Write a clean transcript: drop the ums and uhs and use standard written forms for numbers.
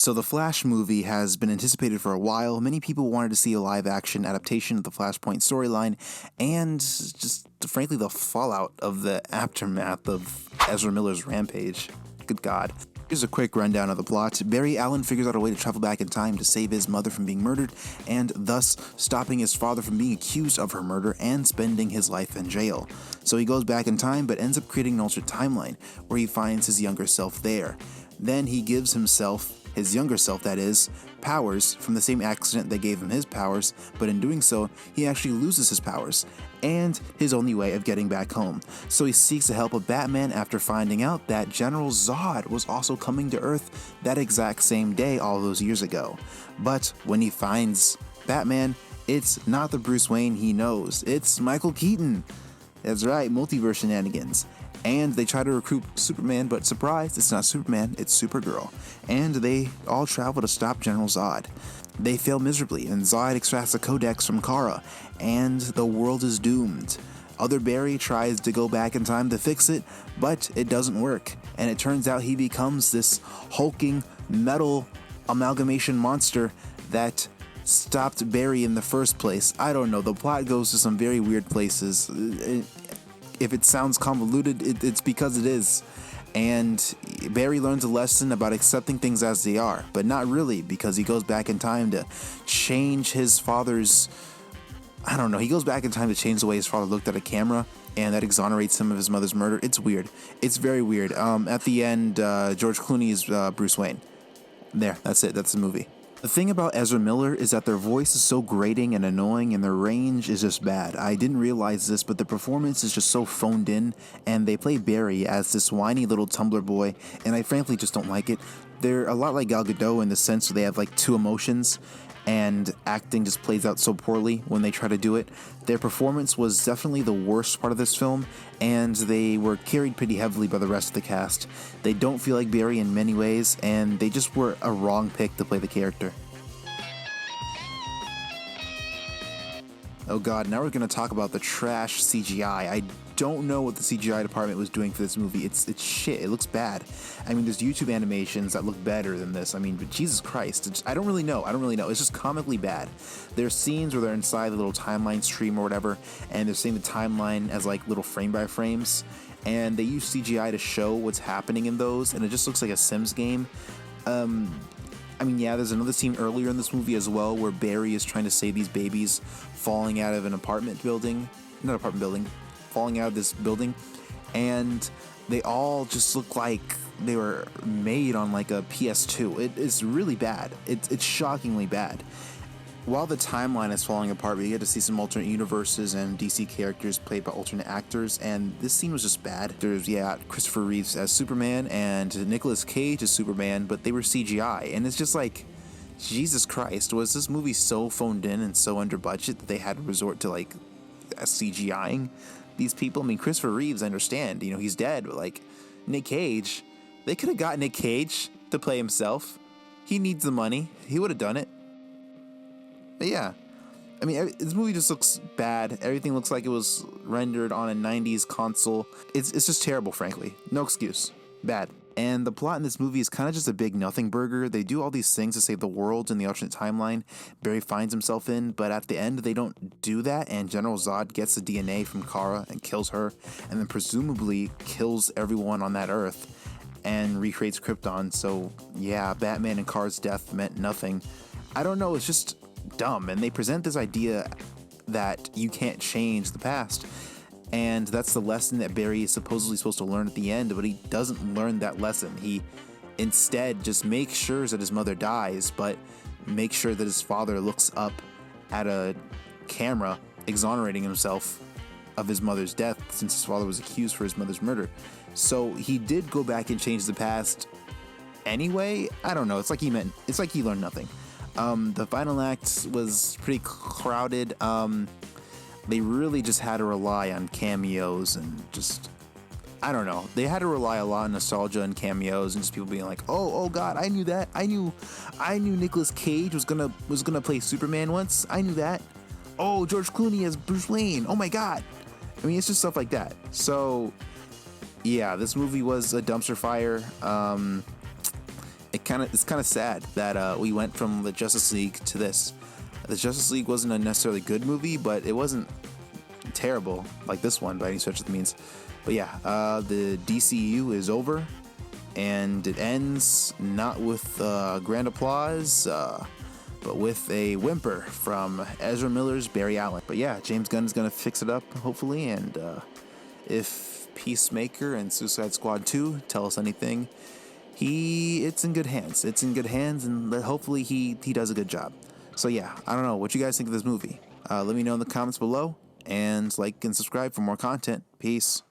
So the Flash movie has been anticipated for a while. Many people wanted to see a live-action adaptation of the Flashpoint storyline, and just frankly the fallout of the aftermath of Ezra Miller's rampage. Good God. Here's a quick rundown of the plot. Barry Allen figures out a way to travel back in time to save his mother from being murdered, and thus stopping his father from being accused of her murder and spending his life in jail. So he goes back in time, but ends up creating an alternate timeline, where he finds his younger self there. Then he gives himself, his younger self that is, powers from the same accident that gave him his powers, but in doing so, he actually loses his powers, and his only way of getting back home. So he seeks the help of Batman after finding out that General Zod was also coming to Earth that exact same day all those years ago. But when he finds Batman, it's not the Bruce Wayne he knows, it's Michael Keaton. That's right, multiverse shenanigans. And they try to recruit Superman, but surprise, it's not Superman, it's Supergirl. And they all travel to stop General Zod. They fail miserably, and Zod extracts a codex from Kara, and the world is doomed. Other Barry tries to go back in time to fix it, but it doesn't work. And it turns out he becomes this hulking metal amalgamation monster that stopped Barry in the first place. I don't know, the plot goes to some very weird places. If it sounds convoluted, it's because it is. And Barry learns a lesson about accepting things as they are, but not really, because he goes back in time to change his father's... I don't know, he goes back in time to change the way his father looked at a camera, and that exonerates him of his mother's murder. It's weird. It's very weird. At the end, George Clooney is Bruce Wayne. There, that's it. That's the movie. The thing about Ezra Miller is that their voice is so grating and annoying, and their range is just bad. I didn't realize this, but the performance is just so phoned in, and they play Barry as this whiny little Tumblr boy, and I frankly just don't like it. They're a lot like Gal Gadot in the sense that they have like two emotions, and acting just plays out so poorly when they try to do it. Their performance was definitely the worst part of this film, and they were carried pretty heavily by the rest of the cast. They don't feel like Barry in many ways, and they just were a wrong pick to play the character. Oh god, now we're going to talk about the trash CGI. I don't know what the CGI department was doing for this movie. It's shit. It looks bad. I mean, there's YouTube animations that look better than this. I mean, but Jesus Christ. I don't really know. It's just comically bad. There's scenes where they're inside the little timeline stream or whatever, and they're seeing the timeline as like little frame by frames, and they use CGI to show what's happening in those, and it just looks like a Sims game. I mean, yeah, there's another scene earlier in this movie as well where Barry is trying to save these babies falling out of an falling out of this building, and they all just look like they were made on like a PS2. It is really bad. It's shockingly bad. While the timeline is falling apart, we get to see some alternate universes and DC characters played by alternate actors, and this scene was just bad. There's, Christopher Reeves as Superman and Nicolas Cage as Superman, but they were CGI, and it's just like, Jesus Christ, was this movie so phoned in and so under budget that they had to resort to like CGIing these people? I mean, Christopher Reeves, I understand, he's dead, but like Nick Cage, they could have got Nick Cage to play himself. He needs the money. He would have done it. But yeah, I mean, this movie just looks bad. Everything looks like it was rendered on a 90s console. It's just terrible, frankly. No excuse. Bad. And the plot in this movie is kind of just a big nothing burger. They do all these things to save the world in the alternate timeline Barry finds himself in, but at the end they don't do that, and General Zod gets the DNA from Kara and kills her, and then presumably kills everyone on that Earth and recreates Krypton. So yeah, Batman and Kara's death meant nothing. I don't know, it's just dumb, and they present this idea that you can't change the past, and that's the lesson that Barry is supposedly supposed to learn at the end, but he doesn't learn that lesson. He instead just makes sure that his mother dies, but makes sure that his father looks up at a camera exonerating himself of his mother's death, since his father was accused for his mother's murder. So he did go back and change the past anyway. I don't know, it's like he learned nothing. The final act was pretty crowded. They really just had to rely on cameos and just, I don't know. They had to rely a lot on nostalgia and cameos and just people being like, oh God, I knew that. I knew Nicolas Cage was gonna play Superman once. I knew that. Oh, George Clooney as Bruce Wayne. Oh my God. I mean, it's just stuff like that. So yeah, this movie was a dumpster fire. it's kind of sad that we went from the Justice League to this. The Justice League wasn't a necessarily good movie, but it wasn't terrible like this one by any stretch of the means. But yeah, the DCU is over, and it ends not with grand applause, but with a whimper from Ezra Miller's Barry Allen. But yeah, James Gunn is gonna fix it up hopefully, and if Peacemaker and Suicide Squad 2 tell us anything, it's in good hands. It's in good hands, and hopefully he does a good job. So yeah, I don't know. What you guys think of this movie? Let me know in the comments below, and like and subscribe for more content. Peace.